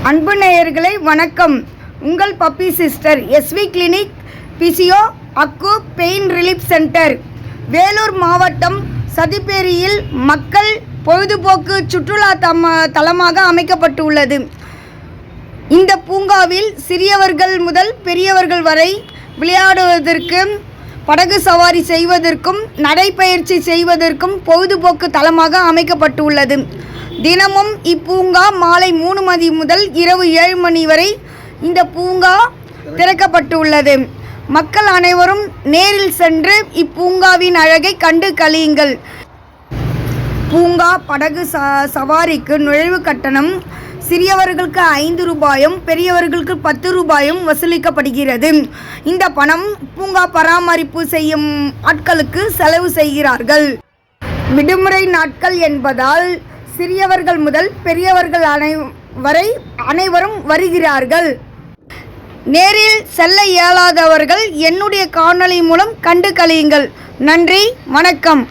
அன்பு நேயர்களே வணக்கம். உங்கள் puppy sister SV clinic physio acu pain relief centre, Vellore மாவட்டம் சதிப்பேரியில் மக்கள் பொழுதுபோக்கு சுற்றுலா தலமாக அமைக்கப்பட்டுள்ளது. இந்த பூங்காவில் சிறியவர்கள் முதல் பெரியவர்கள் வரை விளையாடுவதற்கும், படகு சவாரி செய்வதற்கும், நடைப்பயிற்சி செய்வதற்கும் பொழுதுபோக்கு தலமாக அமைக்கப்பட்டுள்ளது. தினமும் இப்பூங்கா மாலை 3 மணி முதல் இரவு 7 மணி வரை இந்த பூங்கா திறக்கப்பட்டுள்ளது. மக்கள் அனைவரும் நேரில் சென்று இப்பூங்காவின் அழகை கண்டு களியுங்கள். பூங்கா படகு சவாரிக்கு நுழைவு கட்டணம் சிறியவர்களுக்கு 5 ரூபாயும் பெரியவர்களுக்கு 10 ரூபாயும் வசூலிக்கப்படுகிறது. இந்த பணம் பூங்கா பராமரிப்பு செய்யும் ஆட்களுக்கு செலவு செய்கிறார்கள். விடுமுறை நாட்கள் என்பதால் சிறியவர்கள் முதல் பெரியவர்கள் வரை அனைவரும் வருகிறார்கள். நேரில் செல்ல இயலாதவர்கள் என்னுடைய காணொளி மூலம் கண்டு களியுங்கள். நன்றி, வணக்கம்.